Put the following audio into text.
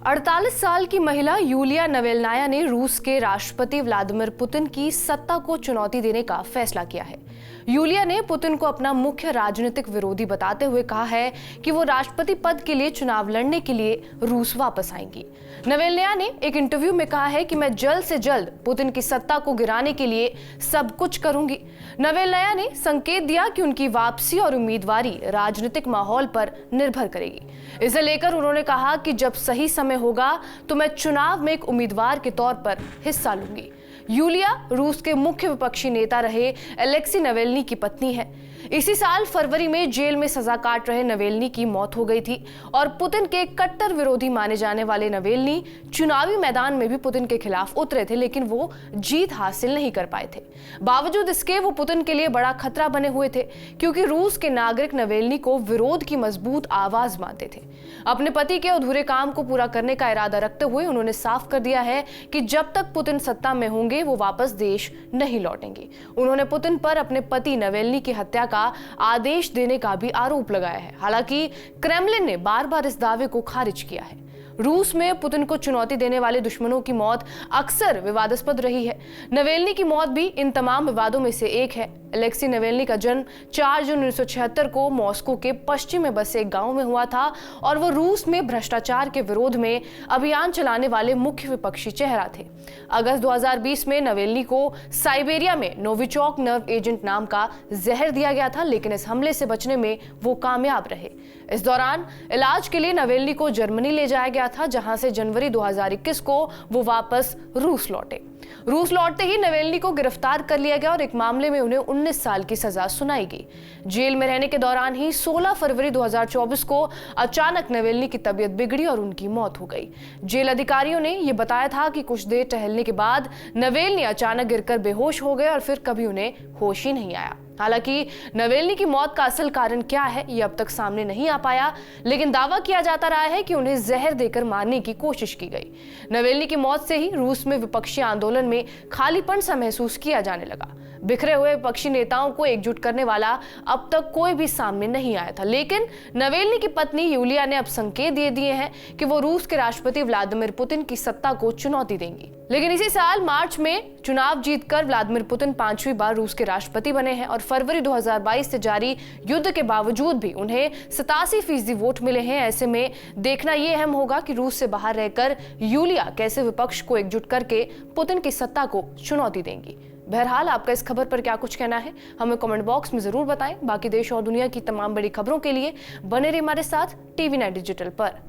48 साल की महिला यूलिया नवेलनाया ने रूस के राष्ट्रपति व्लादिमीर पुतिन की सत्ता को चुनौती देने का फैसला किया है। यूलिया ने पुतिन को अपना मुख्य राजनीतिक विरोधी बताते हुए कहा है कि वो राष्ट्रपति पद के लिए चुनाव लड़ने के लिए रूस वापस आएंगी। नवेलनाया ने एक इंटरव्यू में कहा है कि मैं जल्द से जल्द पुतिन की सत्ता को गिराने के लिए सब कुछ करूंगी। नवेलनाया ने संकेत दिया कि उनकी वापसी और उम्मीदवारी राजनीतिक माहौल पर निर्भर करेगी। इसे लेकर उन्होंने कहा कि जब सही समय होगा तो मैं चुनाव में एक उम्मीदवार के तौर पर हिस्सा लूंगी। यूलिया रूस के मुख्य विपक्षी नेता रहे एलेक्सी नवेलनी की पत्नी है। इसी साल फरवरी में जेल में सजा काट रहे नवेलनी की मौत हो गई थी और पुतिन के कट्टर विरोधी माने जाने वाले नवेलनी चुनावी मैदान में भी पुतिन के खिलाफ उतरे थे, लेकिन वो जीत हासिल नहीं कर पाए थे। बावजूद इसके वो पुतिन के लिए बड़ा खतरा बने हुए थे, क्योंकि रूस के नागरिक नवेलनी को विरोध की मजबूत आवाज मानते थे। अपने पति के अधूरे काम को पूरा करने का इरादा रखते हुए उन्होंने साफ कर दिया है कि जब तक पुतिन सत्ता में होंगे वो वापस देश नहीं लौटेंगे। उन्होंने पुतिन पर अपने पति नवेलनी की हत्या का आदेश देने का भी आरोप लगाया है। हालांकि क्रेमलिन ने बार बार इस दावे को खारिज किया है। रूस में पुतिन को चुनौती देने वाले दुश्मनों की मौत अक्सर विवादास्पद रही है। नवेलनी की मौत भी इन तमाम विवादों में से एक है। एलेक्सी नवेलनी का जन्म 4 जून 1976 को मॉस्को के पश्चिम में बसे एक गांव में हुआ था और वो रूस में भ्रष्टाचार के विरोध में अभियान चलाने वाले मुख्य विपक्षी चेहरा थे। अगस्त 2020 में नवेलनी को साइबेरिया में नोविचोक नर्व एजेंट नाम का जहर दिया गया था, लेकिन इस हमले से बचने में वो कामयाब रहे। इस दौरान इलाज के लिए नवेलनी को जर्मनी ले जाया गया था, जहां से जनवरी 2021 को वो वापस रूस लौटे। रूस लौटते ही नवेलनी को गिरफ्तार कर लिया गया और एक मामले में उन्हें 19 साल की सजा सुनाई गई। जेल में रहने के दौरान ही 16 फरवरी 2024 को अचानक नवेलनी की तबीयत बिगड़ी और उनकी मौत हो गई। जेल अधिकारियों ने यह बताया था कि कुछ देर टहलने के बाद नवेलनी अचानक गिरकर बेहोश हो गए और फिर कभी उन्हें होश ही नहीं आया। हालांकि नवेलनी की मौत का असल कारण क्या है यह अब तक सामने नहीं आ पाया, लेकिन दावा किया जाता रहा है कि उन्हें जहर देकर मारने की कोशिश की गई। नवेलनी की मौत से ही रूस में विपक्षी आंदोलन में खालीपन सा महसूस किया जाने लगा। बिखरे हुए विपक्षी नेताओं को एकजुट करने वाला अब तक कोई भी सामने नहीं आया था, लेकिन नवेलनी की पत्नी यूलिया ने अब संकेत दे दिए हैं कि वो रूस के राष्ट्रपति व्लादिमीर पुतिन की सत्ता को चुनौती देंगी। लेकिन इसी साल मार्च में चुनाव जीतकर व्लादिमीर पुतिन 5वीं बार रूस के राष्ट्रपति बने हैं और फरवरी 2022 से जारी युद्ध के बावजूद भी उन्हें 87% वोट मिले हैं। ऐसे में देखना यह अहम होगा कि रूस से बाहर रहकर यूलिया कैसे विपक्ष को एकजुट करके पुतिन की सत्ता को चुनौती देंगी। बहरहाल आपका इस खबर पर क्या कुछ कहना है हमें कमेंट बॉक्स में जरूर बताएं। बाकी देश और दुनिया की तमाम बड़ी खबरों के लिए बने रहिए हमारे साथ TV9 डिजिटल पर।